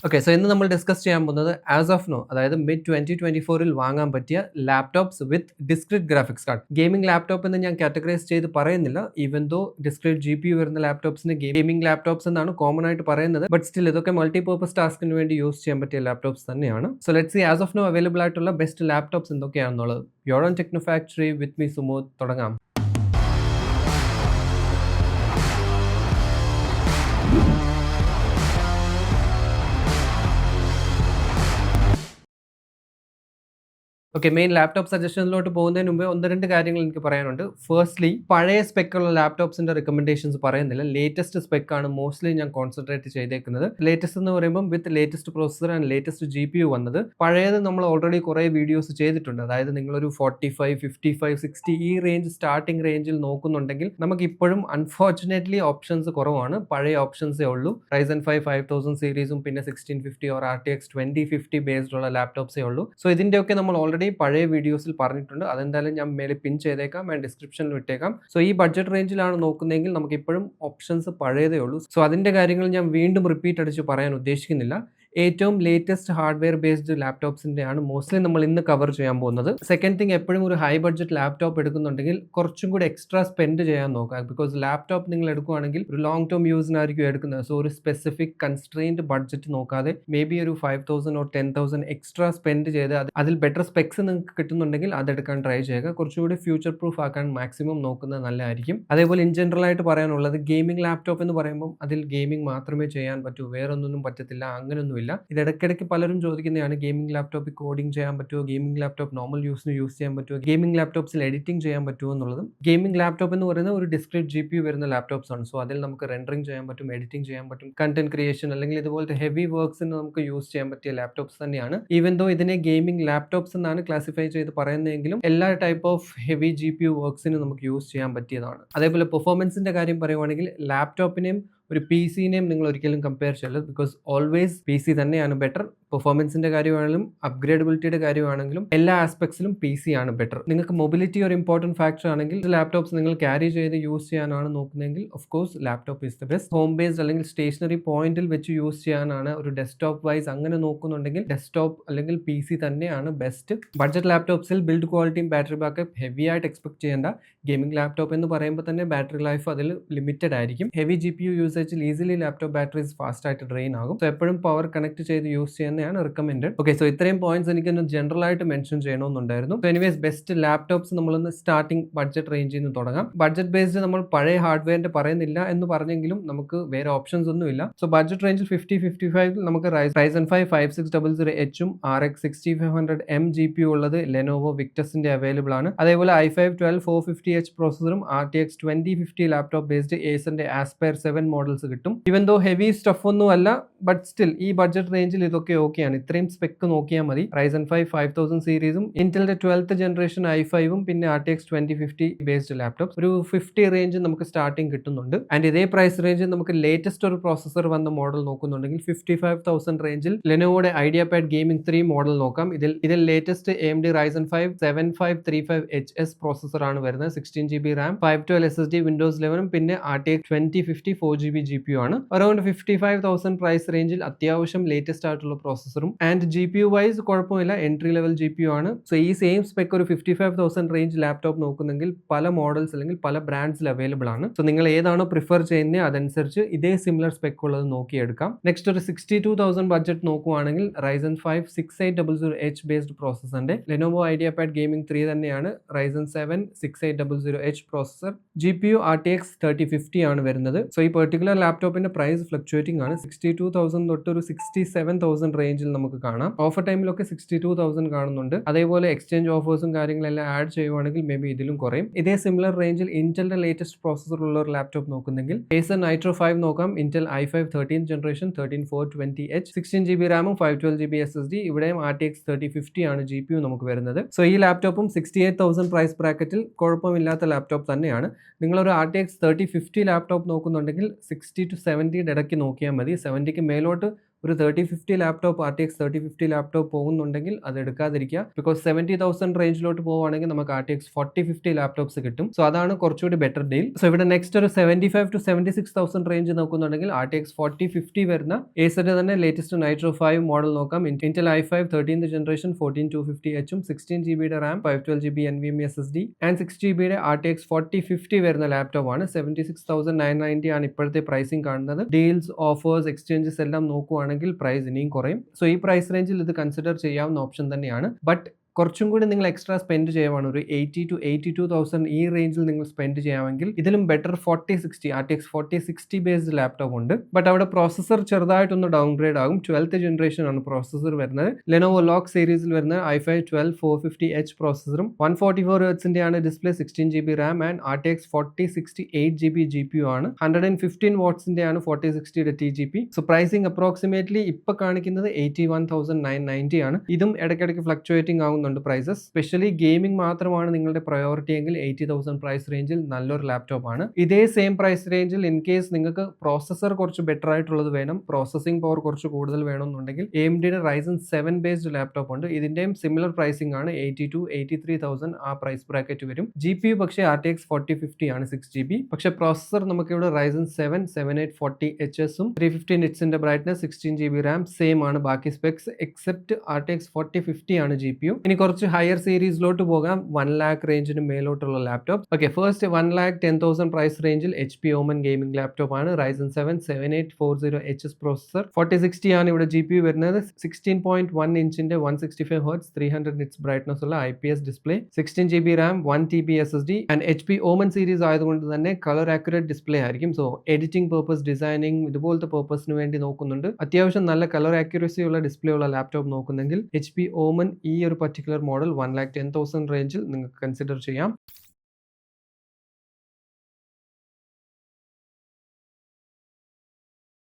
Okay, so ഇന്ന് നമ്മൾ discuss ചെയ്യാൻ പോകുന്നത് ആസ് ഓഫ് നോ, അതായത് മിഡ് 2024 വാങ്ങാൻ പറ്റിയ laptops with discrete graphics card. Gaming laptop എന്ന് ഞാൻ കാറ്റഗറൈസ് ചെയ്ത് പറയുന്നില്ല, ഈവൻ ദോ ഡിസ്ക്രീറ്റ് GPU വരുന്ന ലാപ്ടോപ്സിന് ഗെയിമിംഗ് ലാപ്ടോപ്സ് എന്നാണ് കോമൺ ആയിട്ട് പറയുന്നത്. ബട്ട് സ്റ്റിൽ ഇതൊക്കെ മൾട്ടിപർപ്പസ് ടാസ്കിന് വേണ്ടി യൂസ് ചെയ്യാൻ പറ്റിയ ലാപ്ടോപ്സ് തന്നെയാണ്. So let's see as of now available ആയിട്ടുള്ള ബെസ്റ്റ് ലാപ്ടോപ്സ് എന്തൊക്കെയാണെന്നുള്ളത്. Your own techno factory with me Sumod. തുടങ്ങാം. ഓക്കെ, മെയിൻ ലാപ്ടോപ്പ് സജഷനിലോട്ട് പോകുന്നതിന് മുമ്പ് ഒന്ന് രണ്ട് കാര്യങ്ങൾ എനിക്ക് പറയാനുണ്ട്. ഫസ്റ്റ്ലി, പഴയ സ്പെക്കുള്ള ലാപ്ടോപ്സിന്റെ റെക്കമെൻഡേഷൻസ് പറയുന്നില്ല. ലേറ്റസ്റ്റ് സ്പെക്ക് ആണ് മോസ്റ്റ്ലി ഞാൻ കോൺസെൻട്രേറ്റ് ചെയ്തേക്കുന്നത്. ലേറ്റസ്റ്റ് എന്ന് പറയുമ്പോൾ വിത്ത് latest processor and latest GPU വന്നത്. പഴയത് നമ്മൾ ഓൾറെഡി കുറേ വീഡിയോസ് ചെയ്തിട്ടുണ്ട്. അതായത് നിങ്ങളൊരു 45, 55, 60 ഈ റേഞ്ച് സ്റ്റാർട്ടിംഗ് റേഞ്ചിൽ നോക്കുന്നുണ്ടെങ്കിൽ നമുക്ക് ഇപ്പോഴും അൺഫോർച്ചുനേറ്റ്ലി ഓപ്ഷൻസ് കുറവാണ്. പഴയ ഓപ്ഷൻസേ ഉള്ളൂ. Ryzen 5 5000 സീരീസും പിന്നെ 1650 ഓർ RTX 2050 ബേസ്ഡ് ഉള്ള ലാപ്ടോപ്സേ ഉള്ളൂ. സോ ഇതിന്റെയൊക്കെ നമ്മൾ ഓൾറെഡി പഴയ വീഡിയോസിൽ പറഞ്ഞിട്ടുണ്ട്. അതെന്തായാലും ഞാൻ മേലെ പിൻ ചെയ്തേക്കാം ആൻഡ് ഡിസ്ക്രിപ്ഷനിൽ ഇട്ടേക്കാം. സോ ഈ ബഡ്ജറ്റ് റേഞ്ചിലാണ് നോക്കുന്നതെങ്കിൽ നമുക്ക് ഇപ്പോഴും ഓപ്ഷൻസ് പഴയതേ ഉള്ളൂ. സോ അതിന്റെ കാര്യങ്ങൾ ഞാൻ വീണ്ടും റിപ്പീറ്റ് അടിച്ച് പറയാൻ ഉദ്ദേശിക്കുന്നില്ല. ഏറ്റവും ലേറ്റസ്റ്റ് ഹാർഡ്വെയർ ബേസ്ഡ് ലാപ്ടോപ്സിന്റെ ആണ് മോസ്റ്റ്ലി നമ്മൾ ഇന്ന് കവർ ചെയ്യാൻ പോകുന്നത്. സെക്കൻഡ് തിങ്, എപ്പോഴും ഒരു ഹൈ ബഡ്ജറ്റ് ലാപ്ടോപ്പ് എടുക്കുന്നുണ്ടെങ്കിൽ കുറച്ചും കൂടി എക്സ്ട്രാ സ്പെൻഡ് ചെയ്യാൻ നോക്കുക. ബിക്കോസ് ലാപ്ടോപ്പ് നിങ്ങൾ എടുക്കുകയാണെങ്കിൽ ഒരു ലോങ് ടേം യൂസിനായിരിക്കും എടുക്കുന്നത്. സോ ഒരു സ്പെസിഫിക് കൺസ്ട്രെയിൻഡ് ബഡ്ജറ്റ് നോക്കാതെ മേ ബി ഒരു 5000 or 10,000 എക്സ്ട്രാ സ്പെൻഡ് ചെയ്ത് അതിൽ ബെറ്റർ സ്പെക്സ് നിങ്ങൾക്ക് കിട്ടുന്നുണ്ടെങ്കിൽ അതെടുക്കാൻ ട്രൈ ചെയ്യുക. കുറച്ചുകൂടി ഫ്യൂച്ചർ പ്രൂഫ് ആക്കാൻ മാക്സിമം നോക്കുന്നത് നല്ലതായിരിക്കും. അതേപോലെ ഇൻ ജനറൽ ആയിട്ട് പറയാനുള്ളത്, ഗെയിമിംഗ് ലാപ്ടോപ്പ് എന്ന് പറയുമ്പോൾ അതിൽ ഗെയിമിംഗ് മാത്രമേ ചെയ്യാൻ പറ്റൂ, വേറൊന്നും പറ്റത്തില്ല, അങ്ങനെയൊന്നുമില്ല. ഇത് ഇടയ്ക്കിടയ്ക്ക് പലരും ചോദിക്കുന്നതാണ്, ഗെയിമിംഗ് ലാപ്ടോപ്പിൽ കോഡിംഗ് ചെയ്യാൻ പറ്റുമോ, ഗെയിമിംഗ് ലാപ്ടോപ്പ് നോർമൽ യൂസിന് യൂസ് ചെയ്യാൻ പറ്റുമോ, ഗെയിമിംഗ് ലാപ്ടോപ്സിൽ എഡിറ്റിംഗ് ചെയ്യാൻ പറ്റുമോ എന്നുള്ളതും. ഗെയിമിംഗ് ലാപ്ടോപ്പ് എന്ന് പറയുന്നത് ഒരു ഡിസ്ക്രീറ്റ് GPU വരുന്ന ലാപ്ടോപ്സ് ആണ്. സോ അതിൽ നമുക്ക് റെൻഡറിംഗ് ചെയ്യാൻ പറ്റും, എഡിറ്റിംഗ് ചെയ്യാൻ പറ്റും, കണ്ടന്റ് ക്രിയേഷൻ അല്ലെങ്കിൽ ഇതുപോലത്തെ ഹെവി വർക്ക്സിന് നമുക്ക് യൂസ് ചെയ്യാൻ പറ്റിയ ലാപ്ടോപ്സ് തന്നെയാണ്. ഈവൻ ദോ ഇതിനെ ഗെയിമിംഗ് ലാപ്ടോപ്സ് എന്നാണ് ക്ലാസിഫൈ ചെയ്ത് പറയുന്നതെങ്കിലും എല്ലാ ടൈപ്പ് ഓഫ് ഹെവി GPU വർക്ക്സിന് നമുക്ക് യൂസ് ചെയ്യാൻ പറ്റിയതാണ്. അതേപോലെ പെർഫോമൻസിന്റെ കാര്യം പറയുവാണെങ്കിൽ ലാപ്ടോപ്പിനെയും ഒരു PC-നെയും നിങ്ങൾ ഒരിക്കലും കമ്പയർ ചെയ്യരുത്. ബിക്കോസ് ഓൾവേസ് PC തന്നെയാണ് ബെറ്റർ. പെർഫോമൻസിന്റെ കാര്യമാണെങ്കിലും അപ്ഗ്രേഡബിലിറ്റിയുടെ കാര്യമാണെങ്കിലും എല്ലാ ആസ്പെക്ട്സിലും PC ആണ് ബെറ്റർ. നിങ്ങൾക്ക് മൊബിലിറ്റി ഒരു ഇമ്പോർട്ടന്റ് ഫാക്ടർ ആണെങ്കിൽ ലാപ്ടോപ്സ് നിങ്ങൾ ക്യാരി ചെയ്ത് യൂസ് ചെയ്യാനാണ് നോക്കുന്നതെങ്കിൽ of course laptop is the best. Home based അല്ലെങ്കിൽ സ്റ്റേഷനറി പോയിന്റിൽ വെച്ച് യൂസ് ചെയ്യാനാണ് ഒരു ഡെസ്ക്ടോപ്പ് വൈസ് അങ്ങനെ നോക്കുന്നുണ്ടെങ്കിൽ ഡെസ്ക്ടോപ്പ് അല്ലെങ്കിൽ PC തന്നെയാണ് ബെസ്റ്റ്. ബഡ്ജറ്റ് ലാപ്ടോപ്സിൽ ബിൽഡ് ക്വാളിറ്റിയും ബാറ്ററി ബാക്കപ്പ് ഹെവി ആയിട്ട് എക്സ്പെക്ട് ചെയ്യേണ്ട. ഗെയിമിംഗ് ലാപ്ടോപ്പ് എന്ന് പറയുമ്പോൾ തന്നെ ബാറ്ററി ലൈഫ് അതിൽ ലിമിറ്റഡ് ആയിരിക്കും. ഹെവി GPU യൂസേജിൽ ഈസിലി ലാപ്ടോപ്പ് ബാറ്ററീസ് ഫാസ്റ്റ് ആയിട്ട് ഡ്രെയിൻ ആകും. സോ എപ്പോഴും പവർ കണക്ട് ചെയ്ത് യൂസ് ചെയ്യുന്നതാണ് റിക്കമെൻഡഡ്. ഓക്കെ, സോ ഇത്രയും പോയിന്റ്സ് എനിക്കൊന്ന് ജനറൽ ആയിട്ട് മെൻഷൻ ചെയ്യണമെന്നുണ്ടായിരുന്നു. സോ എനിവേസ്, ബെസ്റ്റ് ലാപ്ടോപ്സ് നമ്മളൊന്ന് സ്റ്റാർട്ടിംഗ് ബഡ്ജറ്റ് റേഞ്ചിൽ നിന്ന് തുടങ്ങാം. ബഡ്ജറ്റ് ബേസ്ഡ് നമ്മൾ പഴയ ഹാർഡ്വെയറിന്റെ പറയുന്നില്ല എന്ന് പറഞ്ഞെങ്കിലും നമുക്ക് വേറെ ഓപ്ഷൻസ് ഒന്നുമില്ല. സോ ബഡ്ജറ്റ് റേഞ്ചിൽ 50-55 നമുക്ക് Ryzen 5 5600H RX 6500M GPU ഉള്ളത് ലെനോവോ വിക്ടസിന്റെ അവൈലബിൾ ആണ്. അതേപോലെ i5 12450H പ്രോസസറും RTX 2050 ലാപ്ടോപ്പ് ബേസ്ഡ് ഏസറിന്റെ ആസ്പയർ 7 മോഡൽസ് കിട്ടും. ഈവൻ ദോ ഹെവി സ്റ്റഫ് ഒന്നും അല്ല, ബട്ട് സ്റ്റിൽ ഈ ബഡ്ജറ്റ് റേഞ്ചിൽ ഇതൊക്കെ ഓക്കെയാണ്. ഇത്രയും സ്പെക്ക് നോക്കിയാൽ മതി. Ryzen 5 5000 സീരീസും ഇന്റലിന്റെ 12th ജനറേഷൻ i5ഉം പിന്നെ RTX 2050 ബേസ്ഡ് ലാപ്ടോപ്പ് ഒരു 50 റേഞ്ച് നമുക്ക് സ്റ്റാർട്ടിംഗ് കിട്ടുന്നുണ്ട്. ആൻഡ് ഇതേ പ്രൈസ് റേഞ്ചിൽ നമുക്ക് ലേറ്റസ്റ്റ് ഒരു പ്രോസസർ വന്ന മോഡൽ നോക്കുന്നുണ്ടെങ്കിൽ 55,000 റേഞ്ചിൽ ലെനോവോയുടെ ഐഡിയാപാഡ് ഗെയിമിംഗ് 3 മോഡൽ നോക്കാം. ഇതിൽ latest AMD Ryzen 5 7535HS processor ആണ് വരുന്നത്. 16GB RAM, 512 SSD, Windows 11 പിന്നെ RTX 2050 4GB GPU ആണ്. അറൌണ്ട് 55,000 പ്രൈസ് റേഞ്ചിൽ അത്യാവശ്യം ലേറ്റസ്റ്റ് ആയിട്ടുള്ള പ്രോസസറും ആൻഡ് GPU വൈസ് കുഴപ്പമില്ല, എൻട്രി ലെവൽ GPU ആണ്. സോ ഈ സെയിം സ്പെക്ക് ഒരു 55,000 റേഞ്ച് ലാപ്ടോപ്പ് നോക്കുന്നെങ്കിൽ പല മോഡൽസ് അല്ലെങ്കിൽ പല ബ്രാൻഡ്സിൽ അവൈലബിൾ ആണ്. സോ നിങ്ങൾ ഏതാണോ പ്രിഫർ ചെയ്യുന്നത് അതനുസരിച്ച് ഇതേ സിമിലർ സ്പെക്ക് ഉള്ളത് നോക്കിയെടുക്കാം. നെക്സ്റ്റ് ഒരു 62,000 ബഡ്ജറ്റ് നോക്കുവാണെങ്കിൽ Ryzen 5 6800H ബേസ്ഡ് പ്രോസസറിന്റെ ലെനോവോ ഐഡിയാപാഡ് ഗെയിമിംഗ് 3 തന്നെയാണ്. Ryzen 7 6800H processor, GPU RTX 3050 ആണ് വരുന്നത്. സോ ഈ പെർട്ടിക്കുലർ ലാപ്ടോപ്പിന്റെ പ്രൈസ് ഫ്ലക്ച്വേറ്റിംഗ് ആണ്. 62,000 തൊട്ട് ഒരു 67,000 റേഞ്ചിൽ നമുക്ക് കാണാം. ഓഫർ ടൈമിലൊക്കെ 62,000 കാണുന്നുണ്ട്. അതേപോലെ എക്സ്ചേഞ്ച് ഓഫേഴ്സും കാര്യങ്ങളെല്ലാം ആഡ് ചെയ്യുവാണെങ്കിൽ മേ ബി ഇതിലും കുറയും. ഇതേ സിമിലർ റേഞ്ചിൽ ഇന്റലിന്റെ ലേറ്റസ്റ്റ് പ്രോസസർ ഉള്ള ഒരു ലാപ്ടോപ്പ് നോക്കുന്നെങ്കിൽ Acer Nitro 5 നോക്കാം. Intel i5 13th generation 13420H 16GB റാമും 512GB SSD. ഇവിടെയും RTX 3050 ആണ് GPU നമുക്ക് വരുന്നത്. സോ ഈ ലാപ്ടോപ്പും 68,000 പ്രൈസ് ബ്രാക്കറ്റിൽ കുഴപ്പമില്ലാത്ത ലാപ്ടോപ്പ് തന്നെയാണ്. നിങ്ങളൊരു RTX 3050 ലാപ്ടോപ്പ് നോക്കുന്നുണ്ടെങ്കിൽ 60 to 70 ഇടയ്ക്ക് നോക്കിയാൽ മതി. 70ക്ക് മേലോട്ട് ഒരു 3050 ലാപ്ടോപ്പ് RTX 3050 ലാപ്ടോപ്പ് പോകുന്നുണ്ടെങ്കിൽ അത് എടുക്കാതിരിക്കുക. ബിക്കോസ് 70,000 റേഞ്ചിലോട്ട് പോവുകയാണെങ്കിൽ നമുക്ക് RTX 4050 ലാപ്ടോപ്സ് കിട്ടും. സോ അതാണ് കുറച്ചുകൂടി ബെറ്റർ ഡീൽ. സോ ഇവിടെ നെക്സ്റ്റ് ഒരു 75 to 76,000 റേഞ്ച് നോക്കുന്നുണ്ടെങ്കിൽ RTX 4050 വരുന്ന Acerന്റെ തന്നെ ലേറ്റസ്റ്റ് Nitro 5 മോഡൽ നോക്കാം. Intel i5 13th generation 14250H 16GB Ram 512GB NVMe SSD and 6GB RTX 4050 വരുന്ന ലാപ്ടോപ്പ് ആണ്. 76,990 ആണ് ഇപ്പോഴത്തെ പ്രൈസിംഗ് കാണുന്നത്. ഡീൽസ്, ഓഫേഴ്സ്, എക്സ്ചേഞ്ചസ് എല്ലാം നോക്കുവാണെങ്കിൽ പ്രൈസ് ഇനിയും കുറയും. സോ ഈ പ്രൈസ് റേഞ്ചിൽ ഇത് കൺസിഡർ ചെയ്യാവുന്ന ഓപ്ഷൻ തന്നെയാണ്. ബട്ട് കുറച്ചും കൂടി നിങ്ങൾ എക്സ്ട്രാ സ്പെൻഡ് ചെയ്യുവാണ്, ഒരു 80 to 82,000 ഈ റേഞ്ചിൽ നിങ്ങൾ സ്പെൻഡ് ചെയ്യാമെങ്കിൽ ഇതിലും ബെറ്റർ 4060 RTX 4060 ബേസ്ഡ് ലാപ്ടോപ്പ് ഉണ്ട്. ബട്ട് അവിടെ പ്രോസസർ ചെറുതായിട്ടൊന്ന് ഡൗൺ ഗ്രേഡ് ആകും. 12th ജനറേഷൻ ആണ് പ്രോസസർ വരുന്നത്. ലെനോവോ ലോഗ് സീരീസിൽ വരുന്ന i5 12450H പ്രോസസറും 144Hz ആണ് display, 16GB Ram and RTX 4060 8GB GPU ആണ്. 115 വാട്ട്സിന്റെ ആണ് 4060 TGP. സോ പ്രൈസിംഗ് അപ്രോക്സിമേറ്റ്ലി ഇപ്പൊ കാണിക്കുന്നത് 81,990 ആണ്. ഇതും ഇടയ്ക്കിടയ്ക്ക് ഫ്ലക്ച്വേറ്റിംഗ് ആകുന്നു പ്രൈസസ്. സ്പെഷ്യലി ഗെയിമിംഗ് മാത്രമാണ് നിങ്ങളുടെ പ്രയോറിറ്റി എങ്കിൽ 80,000 പ്രൈസ് റേഞ്ചിൽ നല്ലൊരു ലാപ്ടോപ്പ് ആണ്. ഇതേ സെയിം പ്രൈസ് റേഞ്ചിൽ ഇൻ കേസ് നിങ്ങൾക്ക് പ്രോസസർ കുറച്ച് ബെറ്റർ ആയിട്ടുള്ളത് വേണം, പ്രോസസിംഗ് പവർ കുറച്ച് കൂടുതൽ വേണമെന്നുണ്ടെങ്കിൽ AMDയുടെ Ryzen 7 ബേസ്ഡ് ലാപ്ടോപ്പ് ഉണ്ട്. ഇതിന്റെയും സിമിലർ പ്രൈസിംഗ് ആണ്. 80 to 83,000 ആ പ്രൈസ് ബ്രാക്കറ്റ് വരും. GPU പക്ഷേ RTX 4050 ആണ് 6GB. പക്ഷേ പ്രോസസർ നമുക്ക് ഇവിടെ Ryzen 7 7840HS 350 നിറ്റ്സിന്റെ ബ്രൈറ്റ്നസ് 16GB റാം സെയിം ആണ്. ബാക്കി സ്പെക്സ് എക്സെപ്റ്റ് RTX 4050 ആണ് GPU. ഇനി കുറച്ച് ഹയർ സീരീസിലോട്ട് പോകാം. 1 lakh റേഞ്ചിന് മേലോട്ടുള്ള ലാപ്ടോപ്പ്. ഓക്കെ, ഫസ്റ്റ് 1,10,000 പ്രൈസ് റേഞ്ചിൽ HP Omen ഗെയിമിംഗ് ലാപ്ടോപ്പ് ആണ്. Ryzen 7 7840HS പ്രോസസർ 4060 ആണ് ഇവിടെ GPU വരുന്നത്. 16.1 ഇഞ്ചിന്റെ 165Hz 300 നിറ്റ്സ് ബ്രൈറ്റ്നസ് ഉള്ള IPS display, 16GB Ram 1TB SSD and HP Omen series ആയതുകൊണ്ട് തന്നെ കളർ ആക്യുറേറ്റ് ഡിസ്പ്ലേ ആയിരിക്കും. സോ എഡിറ്റിംഗ് പർപ്പസ്, ഡിസൈനിങ് ഇതുപോലത്തെ പർപ്പസിന് വേണ്ടി നോക്കുന്നുണ്ട്, അത്യാവശ്യം നല്ല കളർ ആക്യുറസി ഉള്ള ഡിസ്പ്ലേ ഉള്ള ലാപ്ടോപ്പ് നോക്കുന്നെങ്കിൽ HP Omen ഈ ഒരു പർട്ടിക്കുലർ മോഡൽ 1,10,000 റേഞ്ചിൽ നിങ്ങൾക്ക് കൺസിഡർ ചെയ്യാം.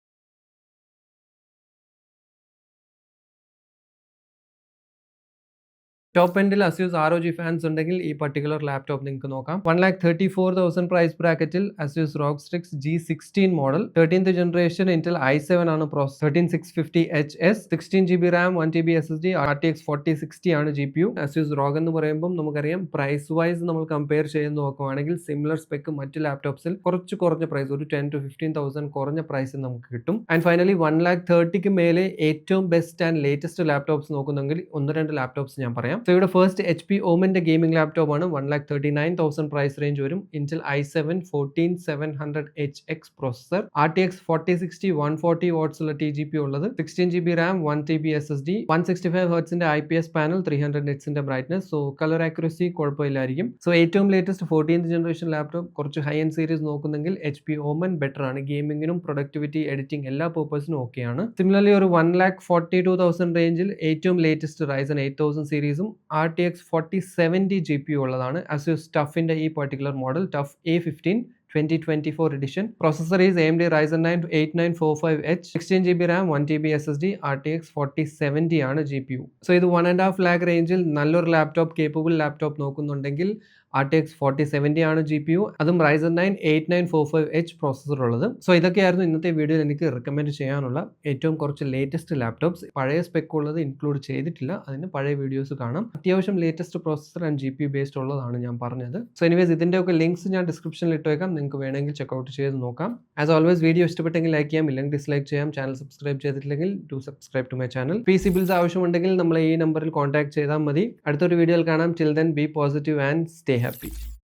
ടോപ്പ് എൻഡിൽ Asus ROG ഫാൻസ് ഉണ്ടെങ്കിൽ ഈ പർട്ടിക്കുലർ ലാപ്ടോപ്പ് നിങ്ങൾക്ക് നോക്കാം. 1,34,000 പ്രൈസ് ബ്രാക്കറ്റിൽ Asus ROG Strix G16 model 13th generation Intel i7 ആണ് processor, 13650HS 16GB Ram 1TB SSD RTX 4060 ആണ് GPU. Asus ROG എന്ന് പറയുമ്പോൾ നമുക്കറിയാം പ്രൈസ് വൈസ് നമ്മൾ കമ്പയർ ചെയ്ത് നോക്കുവാണെങ്കിൽ സിമിലർ സ്പെക്ക് മറ്റ് ലാപ്ടോപ്സിൽ കുറച്ച് കുറഞ്ഞ പ്രൈസ്, ഒരു 10 to 15,000 കുറഞ്ഞ പ്രൈസിൽ നമുക്ക് കിട്ടും. ആൻഡ് ഫൈനലി 1,30,000 മേലെ ഏറ്റവും ബെസ്റ്റ് ആൻഡ് ലേറ്റസ്റ്റ് ലാപ്ടോപ്സ് നോക്കുന്നെങ്കിൽ 1-2 ലാപ്ടോപ്സ് ഞാൻ പറയാം. സോ ഇവിടെ ഫസ്റ്റ് HP Omenന്റെ ഗെയിമിംഗ് ലാപ്ടോപ്പ് ആണ്. 1,39,000 പ്രൈസ് റേഞ്ച് വരും. Intel i7 14700HX processor, RTX 4060 140 watts ഉള്ള TGP ഉള്ളത്, 16GB Ram 1TB SSD 165Hz IPS panel 300 നിറ്റ്സിന്റെ ബ്രൈറ്റ്നസ്. സോ കളർ ആക്യുറസി കുഴപ്പമില്ലായിരിക്കും. സോ ഏറ്റവും ലേറ്റസ്റ്റ് 14th ജനറേഷൻ ലാപ്ടോപ്പ് കുറച്ച് ഹൈ എൻഡ് സീരീസ് നോക്കുന്നെങ്കിൽ HP Omen ബെറ്റർ ആണ്. ഗെയിമിങ്ങിനും പ്രൊഡക്ടിവിറ്റി, എഡിറ്റിംഗ് എല്ലാ പർപ്പസിനും ഓക്കെയാണ്. സിമിലർലി ഒരു 1,42,000 റേഞ്ചിൽ ഏറ്റവും ലേറ്റസ്റ്റ് Ryzen 8000 സീരീസും RTX 4070 GPU ഉള്ളതാണ്. Asus TUFന്റെ ഈ particular model TUF A15 2024 edition. Processor is AMD Ryzen 9 8945H 16GB RAM 1TB SSD RTX 4070 ആണ് GPU. സോ ഇത് 1.5 lakh റേഞ്ചിൽ നല്ലൊരു ലാപ്ടോപ്പ്, കേപ്പബിൾ ലാപ്ടോപ്പ് നോക്കുന്നുണ്ടെങ്കിൽ RTX 4070 ആണ് GPU, അതും Ryzen 9 8945H പ്രോസസർ ഉള്ളത്. സോ ഇതൊക്കെയായിരുന്നു ഇന്നത്തെ വീഡിയോയിൽ എനിക്ക് റെക്കമെൻഡ് ചെയ്യാനുള്ള ഏറ്റവും കുറച്ച് ലേറ്റസ്റ്റ് ലാപ്ടോപ്സ്. പഴയ സ്പെക്ക് ഉള്ളത് ഇൻക്ലൂഡ് ചെയ്തിട്ടില്ല, അതിന് പഴയ വീഡിയോസ് കാണാം. അത്യാവശ്യം latest processor and GPU based ഉള്ളതാണ് ഞാൻ പറഞ്ഞത്. സോ എനിവേസ് ഇതിൻ്റെയൊക്കെ ലിങ്ക്സ് ഞാൻ ഡിസ്ക്രിപ്ഷനിൽ ഇട്ടേക്കാം, നിങ്ങൾക്ക് വേണമെങ്കിൽ ചെക്കൗട്ട് ചെയ്ത് നോക്കാം. ആസ് ഓൾവേസ് വീഡിയോ ഇഷ്ടപ്പെട്ടെങ്കിൽ ലൈക്ക് ചെയ്യാം, ഇല്ലെങ്കിൽ ഡിസ്ലൈക്ക് ചെയ്യാം. ചാനൽ സബ്സ്ക്രൈബ് ചെയ്തിട്ടില്ലെങ്കിൽ do subscribe to my channel. PC builds ആവശ്യമുണ്ടെങ്കിൽ നമ്മളെ ഈ നമ്പറിൽ കോൺടാക്ട് ചെയ്താൽ മതി. അടുത്തൊരു വീഡിയോയിൽ കാണാം. Till then B positive and stay happy.